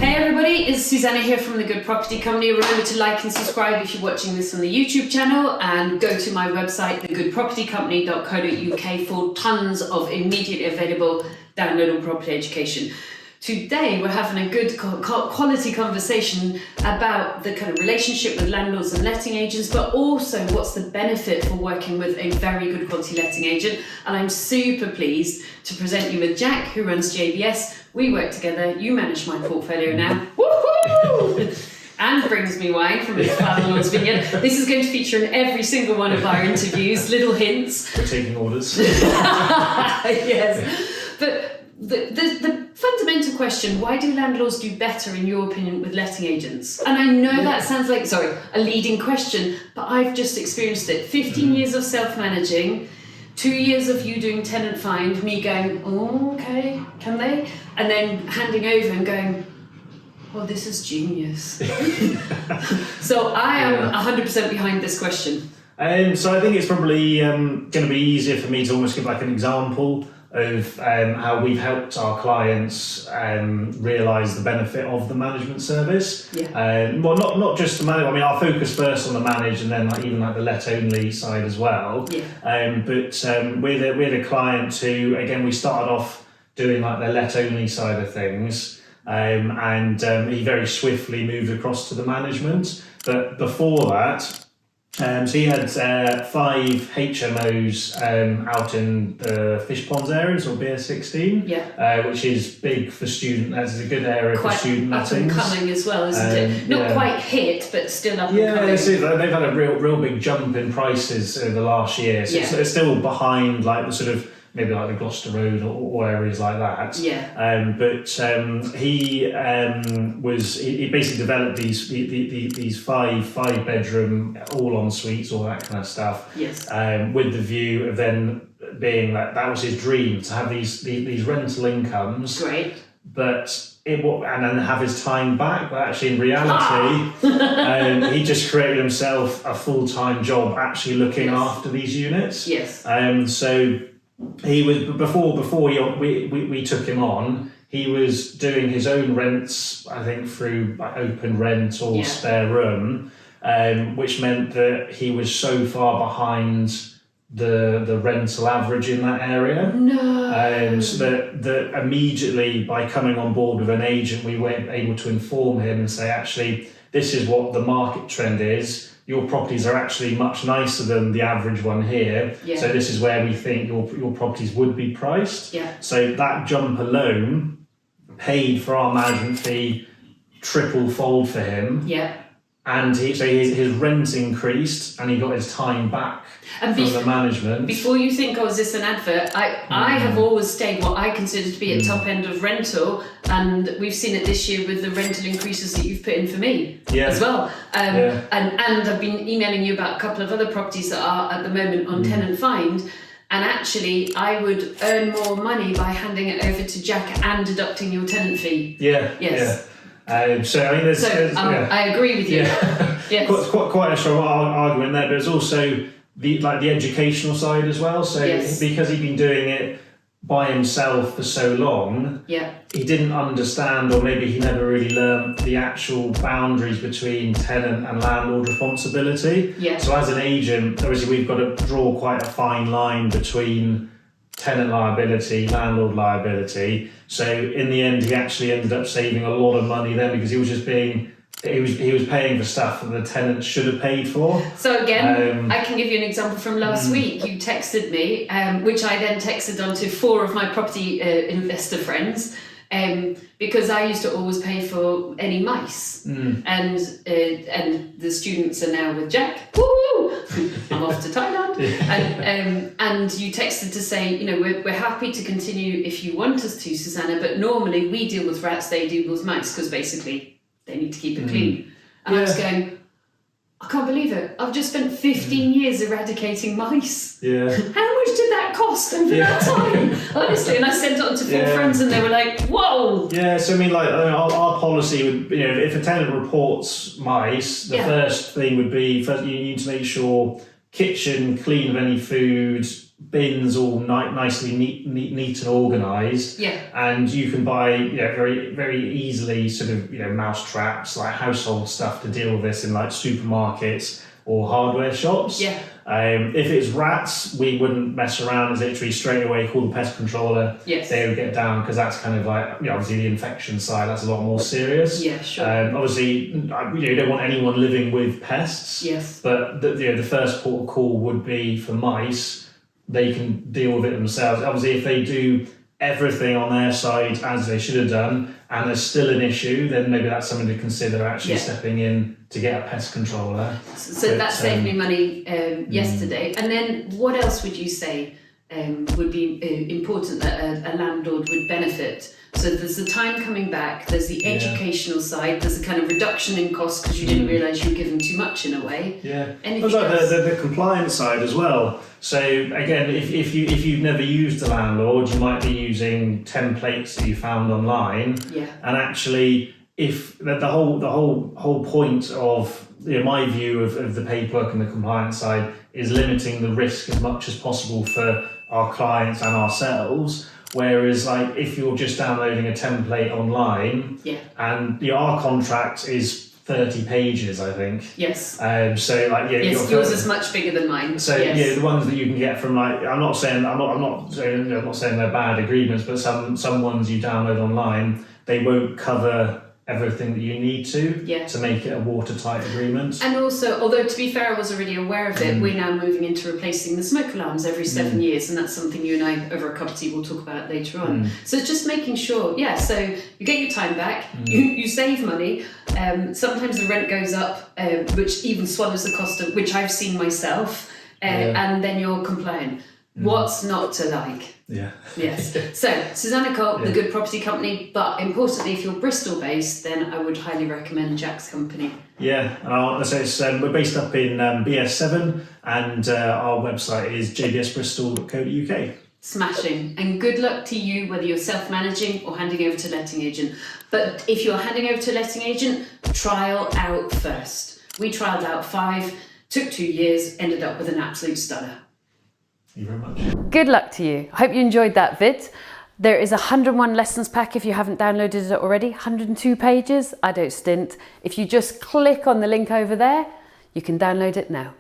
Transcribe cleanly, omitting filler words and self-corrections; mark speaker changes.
Speaker 1: Hey everybody, it's Susannah here from The Good Property Company. Remember to like and subscribe if you're watching this on the YouTube channel, and go to my website, thegoodpropertycompany.co.uk, for tons of immediately available downloadable property education. Today we're having a good quality conversation about the kind of relationship with landlords and letting agents, but also what's the benefit for working with a very good quality letting agent. And I'm super pleased to present you with Jack, who runs JBS. We work together, you manage my portfolio now. Woohoo! And brings me wine from his father-in-law's vineyard. This is going to feature in every single one of our interviews, little hints.
Speaker 2: We're taking orders.
Speaker 1: Yes. But the fundamental question, why do landlords do better, in your opinion, with letting agents? And I know that sounds like, a leading question, but I've just experienced it. 15 years of self-managing, 2 years of you doing tenant find, me going, oh, okay, can they? And then handing over and going, oh, this is genius. So I am 100% behind this question.
Speaker 2: So I think it's probably going to be easier for me to almost give like an example of how we've helped our clients realise the benefit of the management service.
Speaker 1: Yeah.
Speaker 2: Well, not just the manage. I mean, I'll focus first on the manage, and then even the let only side as well.
Speaker 1: Yeah.
Speaker 2: But we had a client who, again, we started off doing the let only side of things, and he very swiftly moved across to the management. But before that, so he had 5 HMOs out in the Fish Ponds areas, or BS16, which is big for student. That's a good area for student lettings.
Speaker 1: Quite up and coming as well, isn't it? Not quite hit, but still up and coming.
Speaker 2: Yeah, they've had a real big jump in prices over the last year. So it's still behind the sort of maybe the Gloucester Road or areas like that.
Speaker 1: Yeah.
Speaker 2: But he basically developed these five bedroom all en suites, all that kind of stuff.
Speaker 1: Yes.
Speaker 2: With the view of then being that was his dream, to have these rental incomes.
Speaker 1: Great.
Speaker 2: But and then have his time back, but actually in reality, he just created himself a full-time job actually looking after these units.
Speaker 1: Yes.
Speaker 2: So he was before we took him on, he was doing his own rents, I think through open rent or spare room, which meant that he was so far behind the rental average in that area.
Speaker 1: No.
Speaker 2: So that immediately, by coming on board with an agent, we were able to inform him and say, actually, this is what the market trend is. Your properties are actually much nicer than the average one here. Yeah. So this is where we think your properties would be priced.
Speaker 1: Yeah.
Speaker 2: So that jump alone paid for our management fee triple-fold for him.
Speaker 1: Yeah.
Speaker 2: And his rent increased, and he got his time back from the management.
Speaker 1: Before you think, is this an advert? I have always stayed what I consider to be at top end of rental, and we've seen it this year with the rental increases that you've put in for me as well. And I've been emailing you about a couple of other properties that are at the moment on tenant find. And actually, I would earn more money by handing it over to Jack and deducting your tenant fee.
Speaker 2: Yeah.
Speaker 1: Yes.
Speaker 2: Yeah. So I mean,
Speaker 1: I agree with you.
Speaker 2: Yeah.
Speaker 1: Yes.
Speaker 2: quite a strong argument there, but it's also the educational side as well. So because he'd been doing it by himself for so long, he didn't understand, or maybe he never really learned the actual boundaries between tenant and landlord responsibility.
Speaker 1: Yeah.
Speaker 2: So as an agent, obviously we've got to draw quite a fine line between tenant liability, landlord liability. So in the end, he actually ended up saving a lot of money then, because he was paying for stuff that the tenants should have paid for.
Speaker 1: So again, I can give you an example from last week. You texted me, which I then texted on to 4 of my property investor friends, because I used to always pay for any mice, and the students are now with Jack. Woo! I'm off to Thailand, and you texted to say, we're happy to continue if you want us to, Susannah, but normally we deal with rats, they deal with mice, because basically they need to keep it clean. And I was going, I can't believe it. I've just spent 15 years eradicating mice.
Speaker 2: Yeah.
Speaker 1: How much did that cost over that time? Honestly, and I sent it on to 4 friends, and they were like, whoa.
Speaker 2: Yeah, so I mean, our policy would, if a tenant reports mice, the first thing would be, first you need to make sure kitchen clean of any food, bins all nicely neat and organised.
Speaker 1: Yeah.
Speaker 2: And you can buy very very easily sort of mouse traps, like household stuff to deal with this in like supermarkets or hardware shops.
Speaker 1: Yeah.
Speaker 2: If it's rats, we wouldn't mess around. It's literally straight away call the pest controller.
Speaker 1: Yes.
Speaker 2: They would get down, because that's kind of like obviously the infection side. That's a lot more serious.
Speaker 1: Yeah, sure.
Speaker 2: Obviously, you don't want anyone living with pests.
Speaker 1: Yes.
Speaker 2: But the first port of call would be for mice. They can deal with it themselves. Obviously, if they do everything on their side as they should have done, and there's still an issue, then maybe that's something to consider, actually stepping in to get a pest controller.
Speaker 1: So that saved me money yesterday. And then what else would you say would be important that a landlord would benefit? So there's the time coming back, there's the educational side, there's a kind of reduction in costs because you didn't realise you were giving too much in a way.
Speaker 2: Yeah.
Speaker 1: Anything
Speaker 2: But like
Speaker 1: else?
Speaker 2: the compliance side as well. So again, if you've never used a landlord, you might be using templates that you found online.
Speaker 1: Yeah.
Speaker 2: And actually, if the whole point of my view of the paperwork and the compliance side is limiting the risk as much as possible for our clients and ourselves. Whereas, like, if you're just downloading a template online, and our contract is 30 pages, I think.
Speaker 1: Yes.
Speaker 2: So, like,
Speaker 1: yes, yours is much bigger than mine.
Speaker 2: So
Speaker 1: yes.
Speaker 2: the ones that you can get from, like, I'm not saying they're bad agreements, but some ones you download online, they won't cover everything that you need to make it a watertight agreement.
Speaker 1: And also, although to be fair, I was already aware of it, we're now moving into replacing the smoke alarms every 7 years, and that's something you and I over a cup of tea will talk about later on. So it's just making sure, so you get your time back, you save money, sometimes the rent goes up, which even swallows the cost of, which I've seen myself, and then you're compliant. What's not to like?
Speaker 2: Yeah.
Speaker 1: Yes. So, Susannah Cole, the good property company, but importantly, if you're Bristol based, then I would highly recommend Jack's company.
Speaker 2: Yeah, and we're based up in BS7, and our website is jbsbristol.co.uk.
Speaker 1: Smashing. And good luck to you, whether you're self-managing or handing over to letting agent. But if you're handing over to letting agent, trial out first. We trialed out 5, took 2 years, ended up with an absolute stunner.
Speaker 2: Thank you very much.
Speaker 1: Good luck to you. Hope you enjoyed that vid. There is a 101 lessons pack if you haven't downloaded it already. 102 pages. I don't stint. If you just click on the link over there, you can download it now.